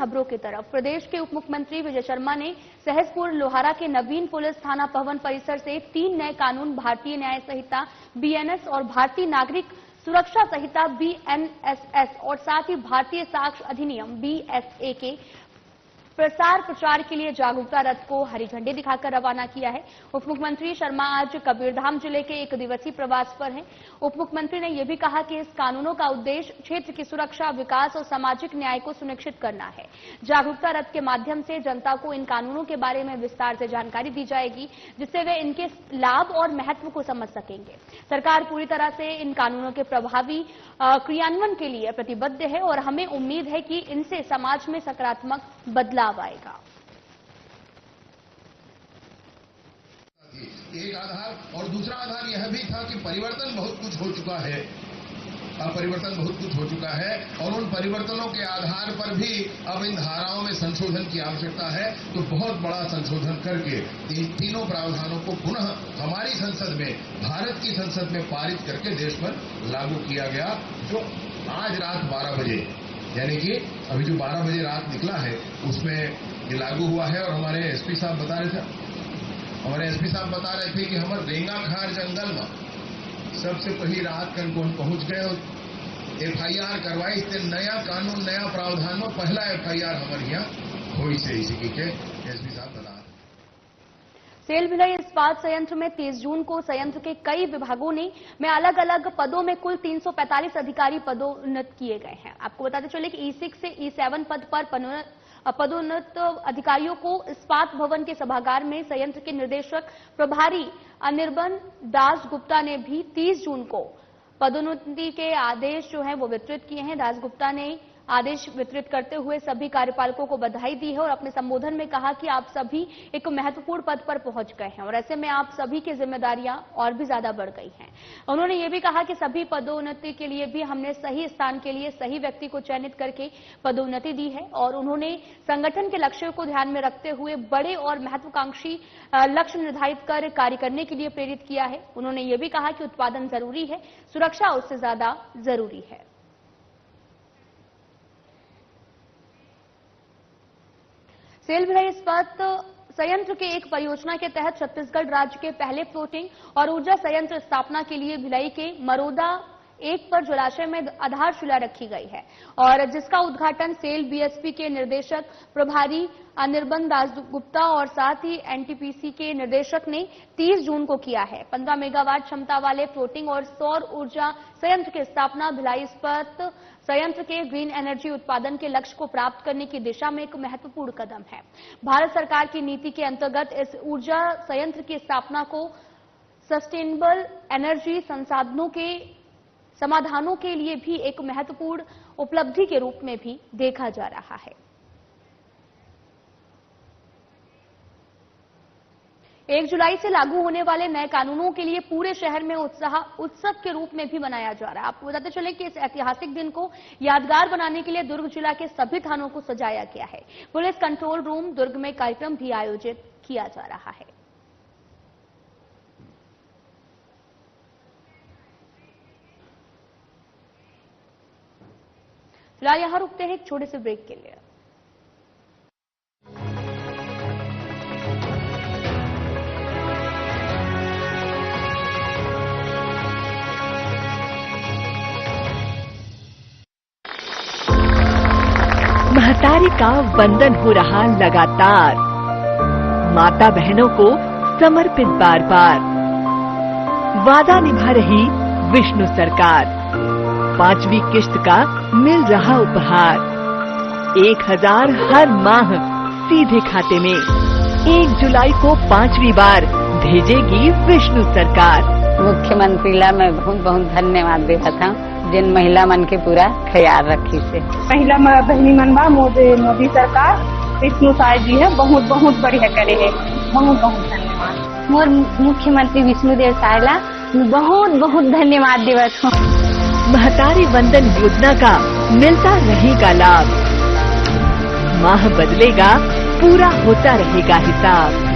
खबरों की तरफ प्रदेश के उप मुख्यमंत्री विजय शर्मा ने सहसपुर लोहारा के नवीन पुलिस थाना भवन परिसर से 3 नए कानून भारतीय न्याय संहिता बीएनएस और भारतीय नागरिक सुरक्षा संहिता बीएनएसएस और साथ ही भारतीय साक्ष्य अधिनियम बीएसए के प्रसार प्रचार के लिए जागरूकता रथ को हरी झंडी दिखाकर रवाना किया है। उप मुख्यमंत्री शर्मा आज कबीरधाम जिले के 1 दिवसीय प्रवास पर हैं। उप मुख्यमंत्री ने यह भी कहा कि इस कानूनों का उद्देश्य क्षेत्र की सुरक्षा, विकास और सामाजिक न्याय को सुनिश्चित करना है। जागरूकता रथ के माध्यम से जनता को इन कानूनों के बारे में विस्तार से जानकारी दी जाएगी, जिससे वे इनके लाभ और महत्व को समझ सकेंगे। सरकार पूरी तरह से इन कानूनों के प्रभावी क्रियान्वयन के लिए प्रतिबद्ध है और हमें उम्मीद है कि इनसे समाज में सकारात्मक बदलाव आएगा। एक आधार और दूसरा आधार यह भी था कि परिवर्तन बहुत कुछ हो चुका है, परिवर्तन बहुत कुछ हो चुका है और उन परिवर्तनों के आधार पर भी अब इन धाराओं में संशोधन की आवश्यकता है। तो बहुत बड़ा संशोधन करके तीनों प्रावधानों को पुनः हमारी संसद में, भारत की संसद में पारित करके देश पर लागू किया गया, जो आज रात 12 बजे यानी कि अभी जो 12 बजे रात निकला है उसमें ये लागू हुआ है। और हमारे एसपी साहब बता रहे थे कि हमारे रेंगाखार जंगल में सबसे पहली रात कन कौन पहुंच गए और एफआईआर करवाई। नया कानून, नया प्रावधान में पहला एफआईआर हमारे यहाँ हुई से इसी के एसपी साहब बता। सेल भिलाई इस्पात संयंत्र में 30 जून को संयंत्र के कई विभागों में अलग अलग पदों में कुल 345 अधिकारी पदोन्नत किए गए हैं। आपको बताते चले कि E6 से E7 पद पर पदोन्नत अधिकारियों को इस्पात भवन के सभागार में संयंत्र के निदेशक प्रभारी अनिर्बन दास गुप्ता ने भी 30 जून को पदोन्नति के आदेश जो है वो वितरित किए हैं। दास गुप्ता ने आदेश वितरित करते हुए सभी कार्यपालकों को बधाई दी है और अपने संबोधन में कहा कि आप सभी एक महत्वपूर्ण पद पर पहुंच गए हैं और ऐसे में आप सभी की जिम्मेदारियां और भी ज्यादा बढ़ गई हैं। उन्होंने ये भी कहा कि सभी पदोन्नति के लिए भी हमने सही स्थान के लिए सही व्यक्ति को चयनित करके पदोन्नति दी है और उन्होंने संगठन के लक्ष्यों को ध्यान में रखते हुए बड़े और महत्वाकांक्षी लक्ष्य निर्धारित कर कार्य करने के लिए प्रेरित किया है। उन्होंने ये भी कहा कि उत्पादन जरूरी है, सुरक्षा उससे ज्यादा जरूरी है। सेल भिलाई इस्पात संयंत्र के एक परियोजना के तहत छत्तीसगढ़ राज्य के पहले फ्लोटिंग और ऊर्जा संयंत्र स्थापना के लिए भिलाई के मरोदा 1 पर जलाशय में आधारशिला रखी गई है और जिसका उद्घाटन सेल बीएसपी के निर्देशक प्रभारी अनिर्बन दास गुप्ता और साथ ही एनटीपीसी के निर्देशक ने 30 जून को किया है। 15 मेगावाट क्षमता वाले फ्लोटिंग और सौर ऊर्जा संयंत्र की स्थापना भिलाई इस्पात संयंत्र के ग्रीन एनर्जी उत्पादन के लक्ष्य को प्राप्त करने की दिशा में एक महत्वपूर्ण कदम है। भारत सरकार की नीति के अंतर्गत इस ऊर्जा संयंत्र की स्थापना को सस्टेनेबल एनर्जी संसाधनों के समाधानों के लिए भी एक महत्वपूर्ण उपलब्धि के रूप में भी देखा जा रहा है। 1 जुलाई से लागू होने वाले नए कानूनों के लिए पूरे शहर में उत्सव के रूप में भी मनाया जा रहा है। आपको बताते चले कि इस ऐतिहासिक दिन को यादगार बनाने के लिए दुर्ग जिला के सभी थानों को सजाया गया है। पुलिस कंट्रोल रूम दुर्ग में कार्यक्रम भी आयोजित किया जा रहा है। फिलहाल यहां रुकते हैं एक छोटे से ब्रेक के लिए। महतारी का वंदन हो रहा लगातार, माता बहनों को समर्पित बार बार, वादा निभा रही विष्णु सरकार, 5वीं किश्त का मिल रहा उपहार, 1000 हर माह सीधे खाते में, 1 जुलाई को 5वीं बार भेजेगी विष्णु सरकार। मुख्यमंत्री ला मैं बहुत बहुत धन्यवाद देता था जिन महिला मन के पूरा ख्याल रखी से। महिला बहनी मनवा मोदी सरकार विष्णु साय जी है बहुत बहुत बढ़िया करे है, बहुत बहुत धन्यवाद। मोर मुख्यमंत्री विष्णुदेव साय ला बहुत बहुत धन्यवाद देवत हूँ। महतारी वंदन योजना का मिलता रहेगा लाभ, माह बदलेगा पूरा होता रहेगा हिसाब।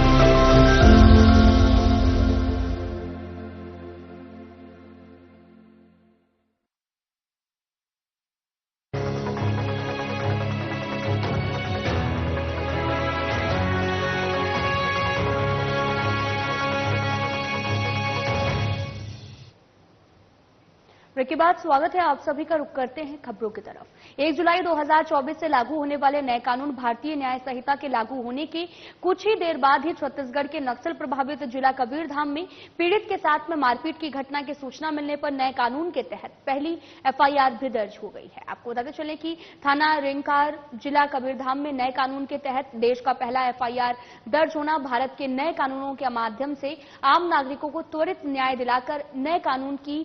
ब्रेक के बाद स्वागत है, आप सभी का रुख करते हैं खबरों की तरफ। 1 जुलाई 2024 से लागू होने वाले नए कानून भारतीय न्याय संहिता के लागू होने के कुछ ही देर बाद ही छत्तीसगढ़ के नक्सल प्रभावित जिला कबीरधाम में पीड़ित के साथ में मारपीट की घटना की सूचना मिलने पर नए कानून के तहत पहली एफआईआर भी दर्ज हो गई है। आपको बताते चले कि थाना रेंगकार जिला कबीरधाम में नए कानून के तहत देश का पहला एफआईआर दर्ज होना भारत के नए कानूनों के माध्यम से आम नागरिकों को त्वरित न्याय दिलाकर नए कानून की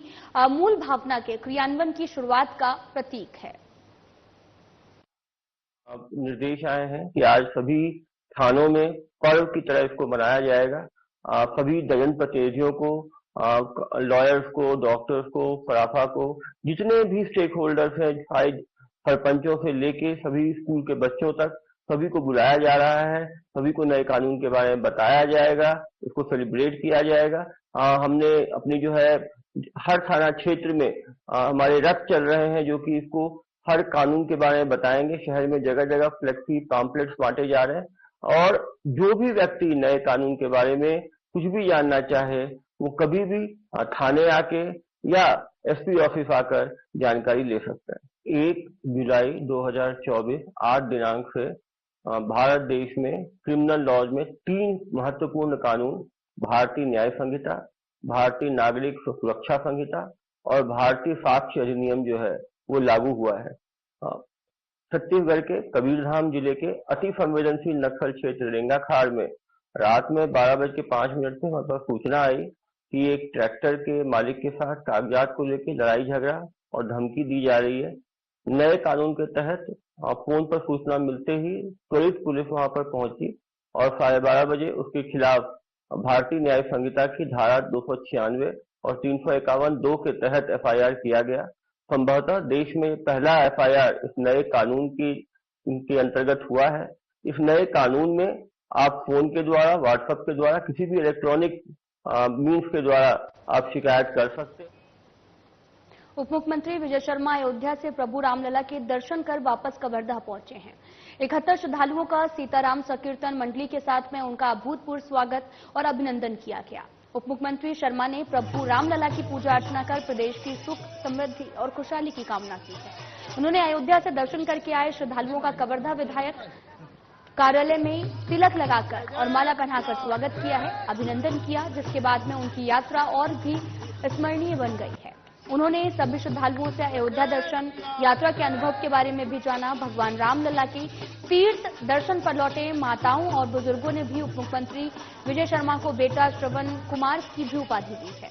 मूल भावना के क्रियान्वयन की शुरुआत का प्रतीक है। अब निर्देश आए हैं कि आज सभी थानों में पर्व की तरह इसको मनाया जाएगा। सभी दर्जन प्रतिनिधियों को, लॉयर्स को, डॉक्टर्स को, सराफा को, जितने भी स्टेक होल्डर्स हैं, सरपंचों से लेके सभी स्कूल के बच्चों तक सभी को बुलाया जा रहा है। सभी को नए कानून के बारे में बताया जाएगा, इसको सेलिब्रेट किया जाएगा। हमने अपनी जो है हर थाना क्षेत्र में हमारे रथ चल रहे हैं जो कि इसको हर कानून के बारे में बताएंगे। शहर में जगह जगह फ्लेक्सी पैम्पलेट्स बांटे जा रहे हैं और जो भी व्यक्ति नए कानून के बारे में कुछ भी जानना चाहे वो कभी भी थाने आके या एसपी ऑफिस आकर जानकारी ले सकता है। 1 जुलाई 2024 8 दिनांक से भारत देश में क्रिमिनल लॉज में 3 महत्वपूर्ण कानून, भारतीय न्याय संहिता, भारतीय नागरिक सुरक्षा संहिता और भारतीय साक्ष्य अधिनियम जो है वो लागू हुआ है। छत्तीसगढ़ के कबीरधाम जिले के अति संवेदनशील नक्सल क्षेत्र रेंगाखाड़ में रात में 12:05 पे हमारे पास सूचना आई कि एक ट्रैक्टर के मालिक के साथ कागजात को लेकर लड़ाई झगड़ा और धमकी दी जा रही है। नए कानून के तहत फोन पर सूचना मिलते ही त्वरित पुलिस वहां पर पहुंची और 12:30 बजे उसके खिलाफ भारतीय न्याय संहिता की धारा 296 और 351(2) के तहत एफआईआर किया गया। संभवतः देश में पहला एफआईआर इस नए कानून के अंतर्गत हुआ है। इस नए कानून में आप फोन के द्वारा, व्हाट्सएप के द्वारा, किसी भी इलेक्ट्रॉनिक मीन्स के द्वारा आप शिकायत कर सकते हैं। उप मुख्यमंत्री विजय शर्मा अयोध्या से प्रभु रामलला के दर्शन कर वापस कवर्धा पहुंचे हैं। 71 श्रद्धालुओं का सीताराम संकीर्तन मंडली के साथ में उनका अभूतपूर्व स्वागत और अभिनंदन किया गया। उप मुख्यमंत्री शर्मा ने प्रभु रामलला की पूजा अर्चना कर प्रदेश की सुख, समृद्धि और खुशहाली की कामना की है। उन्होंने अयोध्या से दर्शन करके आए श्रद्धालुओं का कवर्धा विधायक कार्यालय में तिलक लगाकर और माला पहनाकर स्वागत किया है, अभिनंदन किया, जिसके बाद में उनकी यात्रा और भी स्मरणीय बन गई है। उन्होंने सभी श्रद्धालुओं से अयोध्या दर्शन यात्रा के अनुभव के बारे में भी जाना। भगवान रामलला के तीर्थ दर्शन पर लौटे माताओं और बुजुर्गों ने भी उप मुख्यमंत्री विजय शर्मा को बेटा श्रवण कुमार की भी उपाधि दी है।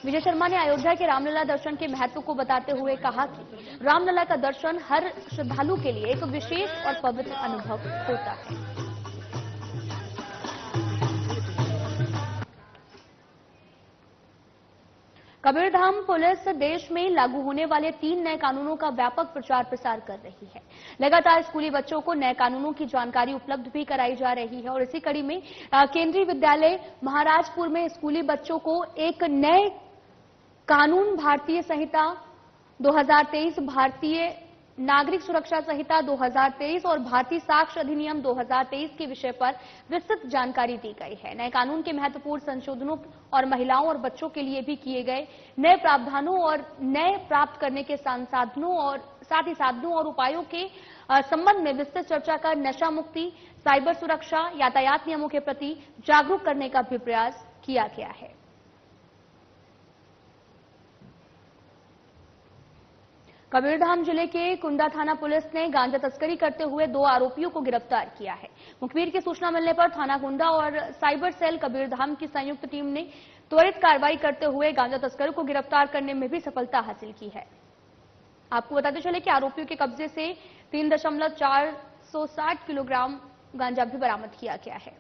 विजय शर्मा ने अयोध्या के रामलला दर्शन के महत्व को बताते हुए कहा कि रामलला का दर्शन हर श्रद्धालु के लिए एक विशेष और पवित्र अनुभव होता है। कबीरधाम पुलिस देश में लागू होने वाले 3 नए कानूनों का व्यापक प्रचार प्रसार कर रही है। लगातार स्कूली बच्चों को नए कानूनों की जानकारी उपलब्ध भी कराई जा रही है और इसी कड़ी में केंद्रीय विद्यालय महाराजपुर में स्कूली बच्चों को एक नए कानून भारतीय संहिता 2023, भारतीय नागरिक सुरक्षा संहिता 2023 और भारतीय साक्ष्य अधिनियम 2023 के विषय पर विस्तृत जानकारी दी गई है। नए कानून के महत्वपूर्ण संशोधनों और महिलाओं और बच्चों के लिए भी किए गए नए प्रावधानों और नए प्राप्त करने के संसाधनों और साथ ही साधनों और उपायों के संबंध में विस्तृत चर्चा कर नशा मुक्ति, साइबर सुरक्षा, यातायात नियमों के प्रति जागरूक करने का भी प्रयास किया गया है। कबीरधाम जिले के कुंडा थाना पुलिस ने गांजा तस्करी करते हुए 2 आरोपियों को गिरफ्तार किया है। मुखबिर की सूचना मिलने पर थाना कुंडा और साइबर सेल कबीरधाम की संयुक्त टीम ने त्वरित कार्रवाई करते हुए गांजा तस्करों को गिरफ्तार करने में भी सफलता हासिल की है। आपको बताते चले कि आरोपियों के कब्जे से 3.460 किलोग्राम गांजा भी बरामद किया गया है।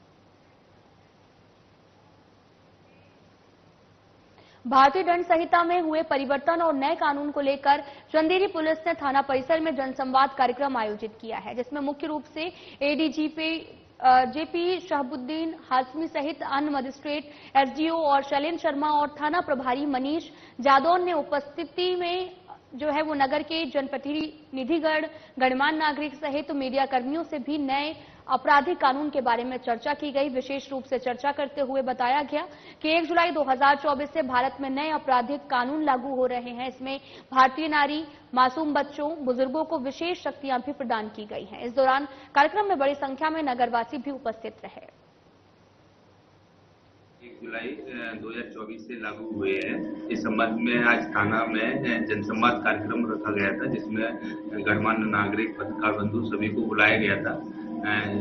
भारतीय दंड संहिता में हुए परिवर्तन और नए कानून को लेकर चंदेरी पुलिस ने थाना परिसर में जनसंवाद कार्यक्रम आयोजित किया है, जिसमें मुख्य रूप से एडीजीपी जेपी शहबुद्दीन हाशमी सहित अन्य मजिस्ट्रेट, एसडीओ और शैलेंद्र शर्मा और थाना प्रभारी मनीष जादौन ने उपस्थिति में जो है वो नगर के जनप्रतिनिधिगण, गणमान्य नागरिक सहित मीडिया कर्मियों से भी नए आपराधिक कानून के बारे में चर्चा की गई। विशेष रूप से चर्चा करते हुए बताया गया कि 1 जुलाई 2024 से भारत में नए आपराधिक कानून लागू हो रहे हैं। इसमें भारतीय नारी, मासूम बच्चों, बुजुर्गों को विशेष शक्तियां भी प्रदान की गई हैं। इस दौरान कार्यक्रम में बड़ी संख्या में नगरवासी भी उपस्थित रहे। 1 जुलाई 2024 से लागू हुए हैं। इस संबंध में आज थाना में जनसंवाद कार्यक्रम रखा गया था, जिसमें गणमान्य नागरिक, पत्रकार बंधु सभी को बुलाया गया था,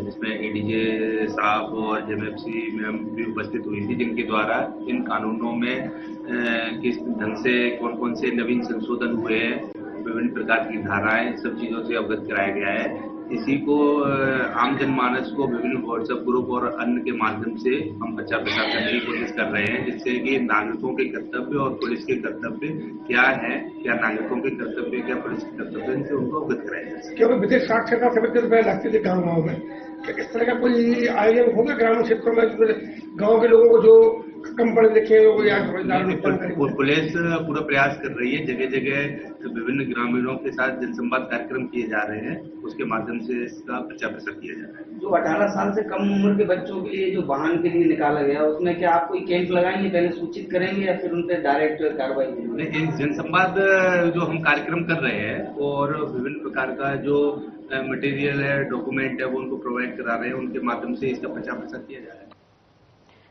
जिसमें एडीजे साहब और जेएमएफसी मैम भी उपस्थित हुई थी, जिनके द्वारा इन कानूनों में किस ढंग से कौन कौन से नवीन संशोधन हुए हैं, विभिन्न प्रकार की धाराएं, सब चीजों से अवगत कराया गया है। इसी को आम जनमानस को विभिन्न व्हाट्सएप ग्रुप और अन्य के माध्यम से हम प्रचार प्रसार करने की कोशिश कर रहे हैं, जिससे कि नागरिकों के कर्तव्य और पुलिस के कर्तव्य क्या है, क्या नागरिकों के कर्तव्य, क्या पुलिस के कर्तव्य, इनसे उनको अवगत कराया जाए। क्योंकि विदेश साक्षरता समिति लगती थी गाँव गाँव में, इस तरह का कोई आयोजन होगा ग्रामीण क्षेत्रों में, गाँव के लोगों को जो कम पढ़े लिखे हो या पुलिस पूरा प्रयास कर रही है। जगह जगह विभिन्न ग्रामीणों के साथ जनसंवाद कार्यक्रम किए जा रहे हैं, उसके माध्यम से इसका प्रचार प्रसार किया जा रहा है। जो 18 साल से कम उम्र के बच्चों के लिए जो वाहन के लिए निकाला गया, उसमें क्या आप कोई कैंप लगाएंगे, पहले सूचित करेंगे या फिर उन पर डायरेक्ट कार्रवाई? नहीं, जनसंवाद जो हम कार्यक्रम कर रहे हैं और विभिन्न प्रकार का जो मटेरियल है, डॉक्यूमेंट है, वो उनको प्रोवाइड करा रहे हैं, उनके माध्यम से इसका प्रचार प्रसार किया जा रहा है।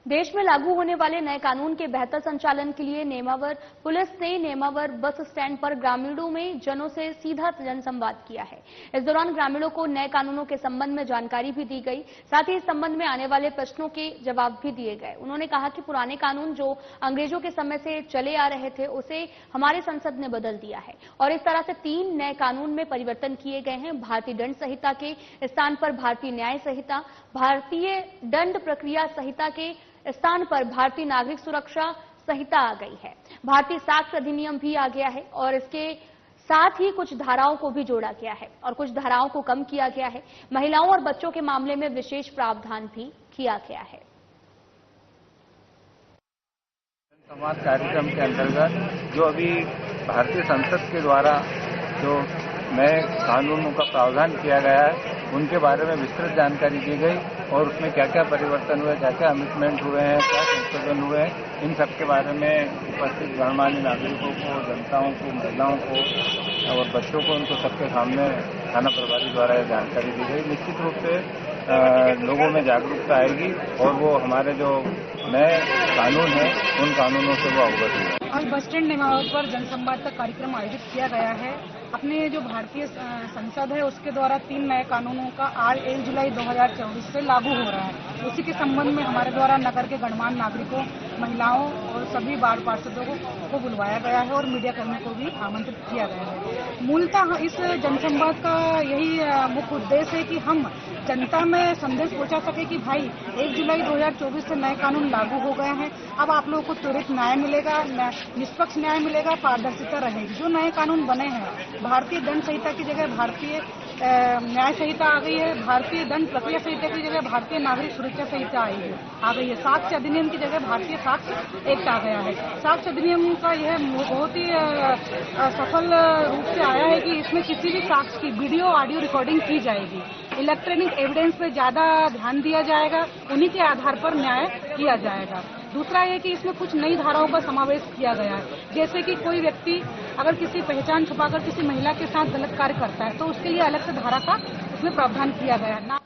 देश में लागू होने वाले नए कानून के बेहतर संचालन के लिए नेमावर पुलिस ने नेमावर बस स्टैंड पर ग्रामीणों में जनों से सीधा जनसंवाद किया है। इस दौरान ग्रामीणों को नए कानूनों के संबंध में जानकारी भी दी गई, साथ ही इस संबंध में आने वाले प्रश्नों के जवाब भी दिए गए। उन्होंने कहा कि पुराने कानून जो अंग्रेजों के समय से चले आ रहे थे, उसे हमारी संसद ने बदल दिया है और इस तरह से 3 नए कानून में परिवर्तन किए गए हैं। भारतीय दंड संहिता के स्थान पर भारतीय न्याय संहिता, भारतीय दंड प्रक्रिया संहिता के स्थान पर भारतीय नागरिक सुरक्षा संहिता आ गई है। भारतीय साक्ष्य अधिनियम भी आ गया है और इसके साथ ही कुछ धाराओं को भी जोड़ा गया है और कुछ धाराओं को कम किया गया है। महिलाओं और बच्चों के मामले में विशेष प्रावधान भी किया गया है। संवाद कार्यक्रम के अंतर्गत जो अभी भारतीय संसद के द्वारा जो नए कानूनों का प्रावधान किया गया है, उनके बारे में विस्तृत जानकारी दी गई और उसमें क्या क्या परिवर्तन हुए, क्या क्या अमेंडमेंट हुए हैं, क्या संशोधन हुए हैं, इन सब के बारे में उपस्थित गणमान्य नागरिकों को, जनताओं को, महिलाओं को और बच्चों को, उनको सबके सामने थाना प्रभारी द्वारा यह जानकारी दी गई। निश्चित रूप से लोगों में जागरूकता आएगी और वो हमारे जो नए कानून हैं, उन कानूनों से वो अवगत हुए। आज बस स्टैंड नेमावर पर जनसंवाद का कार्यक्रम आयोजित किया गया है। अपने जो भारतीय संसद है, उसके द्वारा 3 नए कानूनों का आज 1 जुलाई 2024 से लागू हो रहा है। उसी के संबंध में हमारे द्वारा नगर के गणमान्य नागरिकों, महिलाओं और सभी वार्ड पार्षदों को बुलवाया गया है और मीडिया कर्मियों को भी आमंत्रित किया गया है। मूलतः इस जनसंवाद का यही मुख्य उद्देश्य है कि हम जनता में संदेश पहुंचा सके कि भाई 1 जुलाई 2024 से नए कानून लागू हो गए हैं। अब आप लोगों को त्वरित न्याय मिलेगा, निष्पक्ष न्याय मिलेगा, पारदर्शिता रहेगी। जो नए कानून बने हैं, भारतीय दंड संहिता की जगह भारतीय न्याय संहिता आ गई है, भारतीय दंड प्रक्रिया संहिता की जगह भारतीय नागरिक सुरक्षा संहिता आ गई है, साक्ष्य अधिनियम की जगह भारतीय साक्ष्य एक्ट आ गया है। साक्ष्य अधिनियम का यह बहुत ही सफल रूप से आया है कि इसमें किसी भी साक्ष्य की वीडियो ऑडियो रिकॉर्डिंग की जाएगी। इलेक्ट्रॉनिक एविडेंस पे ज्यादा ध्यान दिया जाएगा, उन्हीं के आधार पर न्याय किया जाएगा। दूसरा ये कि इसमें कुछ नई धाराओं का समावेश किया गया है, जैसे कि कोई व्यक्ति अगर किसी पहचान छुपाकर किसी महिला के साथ गलत कार्य करता है तो उसके लिए अलग से धारा का उसमें प्रावधान किया गया है।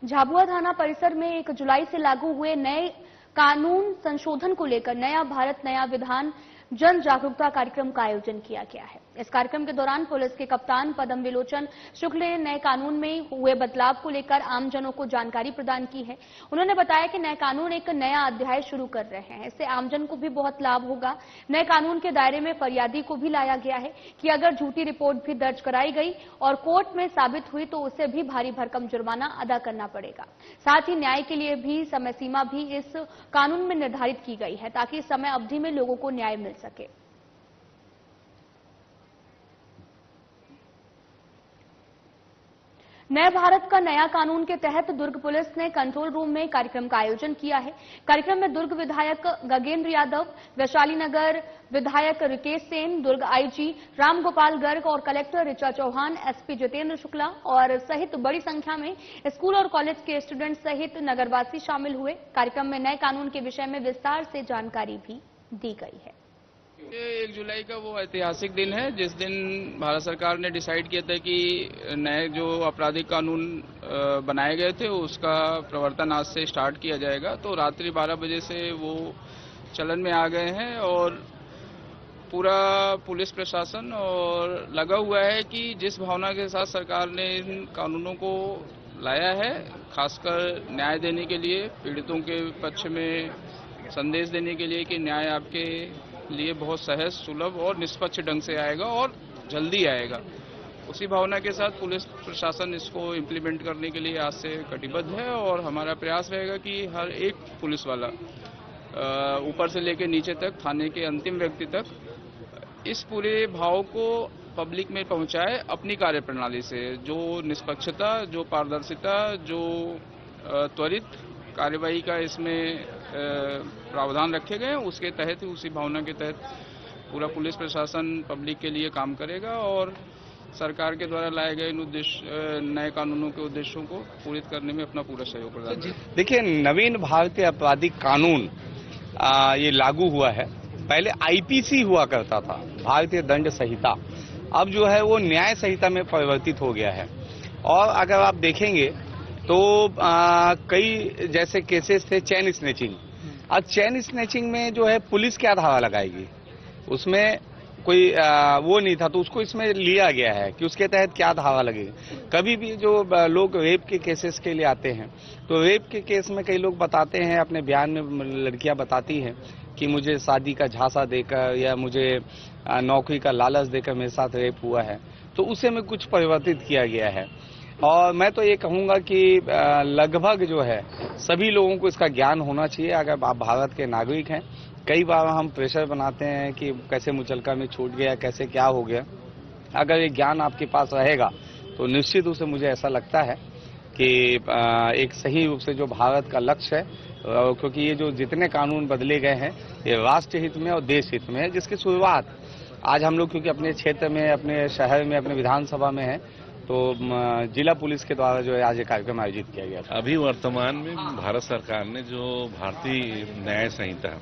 झाबुआ थाना परिसर में 1 जुलाई से लागू हुए नए कानून संशोधन को लेकर नया भारत नया विधान जन जागरूकता कार्यक्रम का आयोजन किया गया है। इस कार्यक्रम के दौरान पुलिस के कप्तान पदम विलोचन शुक्ल ने नए कानून में हुए बदलाव को लेकर आमजनों को जानकारी प्रदान की है। उन्होंने बताया कि नए कानून एक नया अध्याय शुरू कर रहे हैं, इससे आमजन को भी बहुत लाभ होगा। नए कानून के दायरे में फरियादी को भी लाया गया है कि अगर झूठी रिपोर्ट भी दर्ज कराई गई और कोर्ट में साबित हुई तो उसे भी भारी भरकम जुर्माना अदा करना पड़ेगा। साथ ही न्याय के लिए भी समय सीमा भी इस कानून में निर्धारित की गई है ताकि इस समय अवधि में लोगों को न्याय मिल सके। नए भारत का नया कानून के तहत दुर्ग पुलिस ने कंट्रोल रूम में कार्यक्रम का आयोजन किया है। कार्यक्रम में दुर्ग विधायक गगेंद्र यादव, वैशाली नगर विधायक रिकेश सेन, दुर्ग आईजी रामगोपाल गर्ग और कलेक्टर ऋचा चौहान, एसपी जितेंद्र शुक्ला और सहित बड़ी संख्या में स्कूल और कॉलेज के स्टूडेंट सहित नगरवासी शामिल हुए। कार्यक्रम में नए कानून के विषय में विस्तार से जानकारी भी दी गई है। 1 जुलाई का वो ऐतिहासिक दिन है जिस दिन भारत सरकार ने डिसाइड किया था कि नए जो आपराधिक कानून बनाए गए थे उसका प्रवर्तन आज से स्टार्ट किया जाएगा। तो रात्रि 12 बजे से वो चलन में आ गए हैं और पूरा पुलिस प्रशासन और लगा हुआ है कि जिस भावना के साथ सरकार ने इन कानूनों को लाया है, खासकर न्याय देने के लिए, पीड़ितों के पक्ष में संदेश देने के लिए कि न्याय आपके लिए बहुत सहज, सुलभ और निष्पक्ष ढंग से आएगा और जल्दी आएगा, उसी भावना के साथ पुलिस प्रशासन इसको इम्प्लीमेंट करने के लिए आज से कटिबद्ध है। और हमारा प्रयास रहेगा कि हर एक पुलिस वाला ऊपर से लेकर नीचे तक, थाने के अंतिम व्यक्ति तक, इस पूरे भाव को पब्लिक में पहुंचाए अपनी कार्यप्रणाली से। जो निष्पक्षता, जो पारदर्शिता, जो त्वरित कार्यवाही का इसमें प्रावधान रखे गए हैं, उसके तहत, उसी भावना के तहत पूरा पुलिस प्रशासन पब्लिक के लिए काम करेगा और सरकार के द्वारा लाए गए इन उद्देश्य, नए कानूनों के उद्देश्यों को पूरित करने में अपना पूरा सहयोग प्रदान करेगा। देखिए, नवीन भारतीय आपराधिक कानून ये लागू हुआ है। पहले आईपीसी हुआ करता था, भारतीय दंड संहिता, अब जो है वो न्याय संहिता में परिवर्तित हो गया है। और अगर आप देखेंगे तो कई जैसे केसेस थे चेन स्नैचिंग, अब चेन स्नैचिंग में जो है पुलिस क्या धारा लगाएगी, उसमें कोई वो नहीं था, तो उसको इसमें लिया गया है कि उसके तहत क्या धारा लगेगी। कभी भी जो लोग रेप के केसेस के लिए आते हैं, तो रेप के केस में कई लोग बताते हैं, अपने बयान में लड़कियां बताती हैं कि मुझे शादी का झांसा देकर या मुझे नौकरी का लालच देकर मेरे साथ रेप हुआ है, तो उसे में कुछ परिवर्तित किया गया है। और मैं तो ये कहूंगा कि लगभग जो है सभी लोगों को इसका ज्ञान होना चाहिए। अगर आप भारत के नागरिक हैं, कई बार हम प्रेशर बनाते हैं कि कैसे मुचलका में छूट गया, कैसे क्या हो गया। अगर ये ज्ञान आपके पास रहेगा तो निश्चित रूप से मुझे ऐसा लगता है कि एक सही रूप से जो भारत का लक्ष्य है, क्योंकि ये जो जितने कानून बदले गए हैं ये राष्ट्र हित में और देश हित में है, जिसकी शुरुआत आज हम लोग क्योंकि अपने क्षेत्र में, अपने शहर में, अपने विधानसभा में है, तो जिला पुलिस के द्वारा जो है आज ये कार्यक्रम आयोजित किया गया था। अभी वर्तमान में भारत सरकार ने जो भारतीय न्याय संहिता,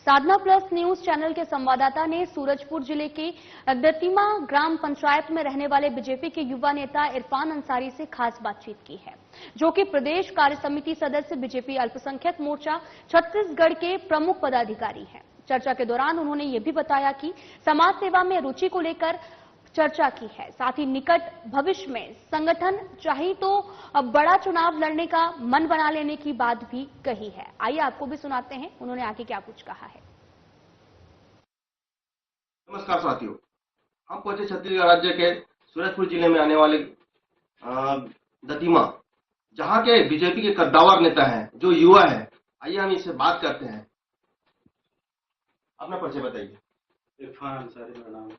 साधना प्लस न्यूज चैनल के संवाददाता ने सूरजपुर जिले के दतिमा ग्राम पंचायत में रहने वाले बीजेपी के युवा नेता इरफान अंसारी से खास बातचीत की है, जो कि प्रदेश कार्य समिति सदस्य बीजेपी अल्पसंख्यक मोर्चा छत्तीसगढ़ के प्रमुख पदाधिकारी हैं। चर्चा के दौरान उन्होंने ये भी बताया कि समाज सेवा में रुचि को लेकर चर्चा की है, साथ ही निकट भविष्य में संगठन चाहे तो बड़ा चुनाव लड़ने का मन बना लेने की बात भी कही है। आइए आपको भी सुनाते हैं उन्होंने आगे क्या कुछ कहा है। नमस्कार साथियों, हम पहुंचे छत्तीसगढ़ राज्य के सूरजपुर जिले में आने वाले दतिमा, जहां के बीजेपी के कद्दावर नेता हैं, जो युवा है। आइए हम इससे बात करते हैं। अपना परिचय बताइए। इरफान अंसारी मेरा नाम है।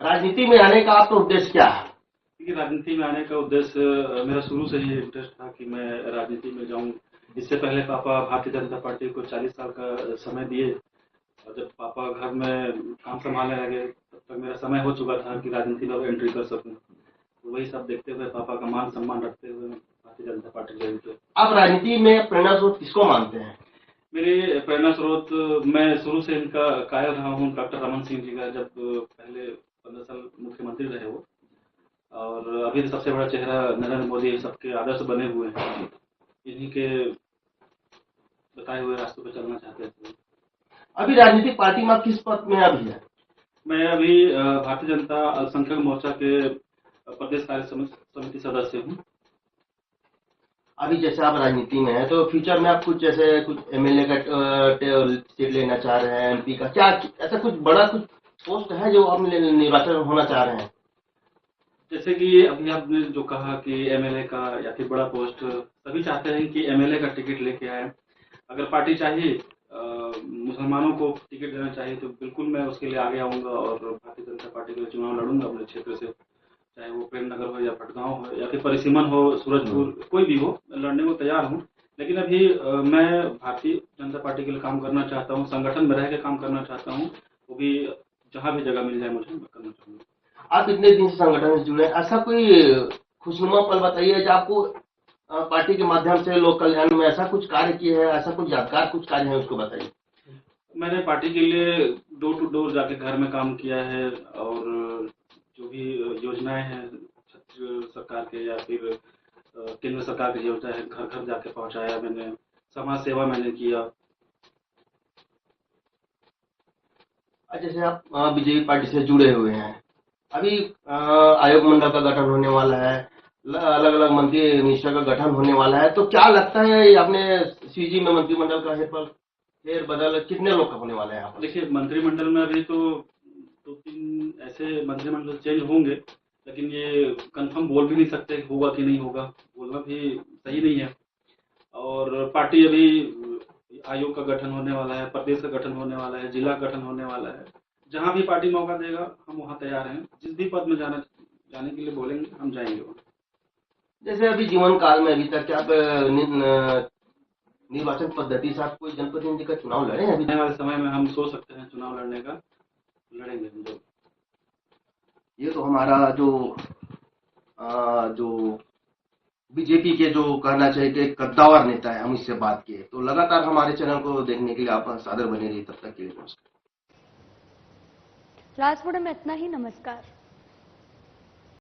राजनीति में आने का आपका उद्देश्य क्या है? देखिए, राजनीति में आने का उद्देश्य मेरा शुरू से ही इंटरेस्ट था कि मैं राजनीति में जाऊं। इससे पहले पापा भारतीय जनता पार्टी को 40 साल का समय दिए, और जब पापा घर में काम संभालने लगे तब तक मेरा समय हो चुका था कि राजनीति में एंट्री कर सकूं। तो वही सब देखते हुए, पापा का मान सम्मान रखते हुए भारतीय जनता पार्टी ज्वाइन किया। आप राजनीति में प्रेरणा स्रोत किसको मानते हैं? मेरे प्रेरणा स्रोत, मैं शुरू से इनका कायल रहा हूँ, डॉक्टर रमन सिंह जी का। जब पहले 15 साल मुख्यमंत्री रहे वो, और अभी तो सबसे बड़ा चेहरा नरेंद्र मोदी, सबके आदर्श बने हुए हैं। इन्हीं के बताए हुए रास्तों पर चलना चाहते थे। अभी राजनीतिक पार्टी में किस पद में अभी है? मैं अभी भारतीय जनता अल्पसंख्यक मोर्चा के प्रदेश कार्य समिति सदस्य हूँ। अभी जैसे आप राजनीति में हैं, तो फ्यूचर में आप कुछ जैसे कुछ एमएलए का सीट लेना चाह रहे हैं, एमपी का, क्या ऐसा कुछ बड़ा कुछ पोस्ट है जो आप निर्वाचन होना चाह रहे हैं? जैसे कि अभी आपने जो कहा कि एमएलए का या फिर बड़ा पोस्ट, सभी चाहते हैं कि एमएलए का टिकट लेके आए। अगर पार्टी चाहिए मुसलमानों को टिकट देना चाहिए तो बिल्कुल मैं उसके लिए आगे आऊँगा और भारतीय जनता पार्टी के लिए चुनाव लड़ूंगा अपने क्षेत्र से, चाहे वो प्रेमनगर हो या पटगांव हो या फिर परिसीमन हो, सूरजपुर, कोई भी हो, लड़ने को तैयार हूँ। लेकिन अभी मैं भारतीय जनता पार्टी के लिए काम करना चाहता हूँ, संगठन में रह के काम करना चाहता हूँ, वो भी जहाँ भी जगह मिल जाए मुझे मैं करना चाहूँगा। आप इतने दिन से संगठन से जुड़े, ऐसा कोई खुशनुमा पल बताइए जो आपको पार्टी के माध्यम से लोक कल्याण में ऐसा कुछ कार्य किए हैं, ऐसा कुछ यादगार कुछ कार्य है उसको बताइए। मैंने पार्टी के लिए डोर टू डोर जाके घर में काम किया है और जो भी योजनाएं हैं छत्तीसगढ़ सरकार के या फिर केंद्र सरकार की योजना है, घर घर जाके पहुंचाया मैंने, समाज सेवा मैंने किया। जैसे आप बीजेपी पार्टी से जुड़े हुए हैं, अभी आयोग मंडल का गठन होने वाला है, अलग अलग मंत्री मिनिस्टर का गठन होने वाला है, तो क्या लगता है अपने सीजी में मंत्रिमंडल का फेर बदल कितने लोग का होने वाले हैं? देखिए, मंत्रिमंडल में अभी तो 2-3 ऐसे मंत्रिमंडल चेंज होंगे, लेकिन ये कंफर्म बोल भी नहीं सकते होगा कि नहीं होगा, बोलना भी सही नहीं है। और पार्टी अभी आयोग का गठन होने वाला है, प्रदेश का गठन होने वाला है, जिला का गठन होने वाला है। जहां भी पार्टी मौका देगा हम वहां तैयार हैं, जिस भी पद में जाने के लिए बोलेंगे हम जाएंगे। जैसे अभी जीवन काल में अभी तक क्या निर्वाचन पद्धति से आप कोई जनप्रतिनिधि का चुनाव लड़े हैं? आने वाले समय में हम सोच सकते हैं चुनाव लड़ने का, लड़ेंगे हम लोग। ये तो हमारा जो बीजेपी के जो कहना चाहिए कि कद्दावर नेता है, हम इससे बात किए। तो लगातार हमारे चैनल को देखने के लिए आप सादर बने रहिए। तब तक के लिए नमस्कार। राजपुर में इतना ही, नमस्कार।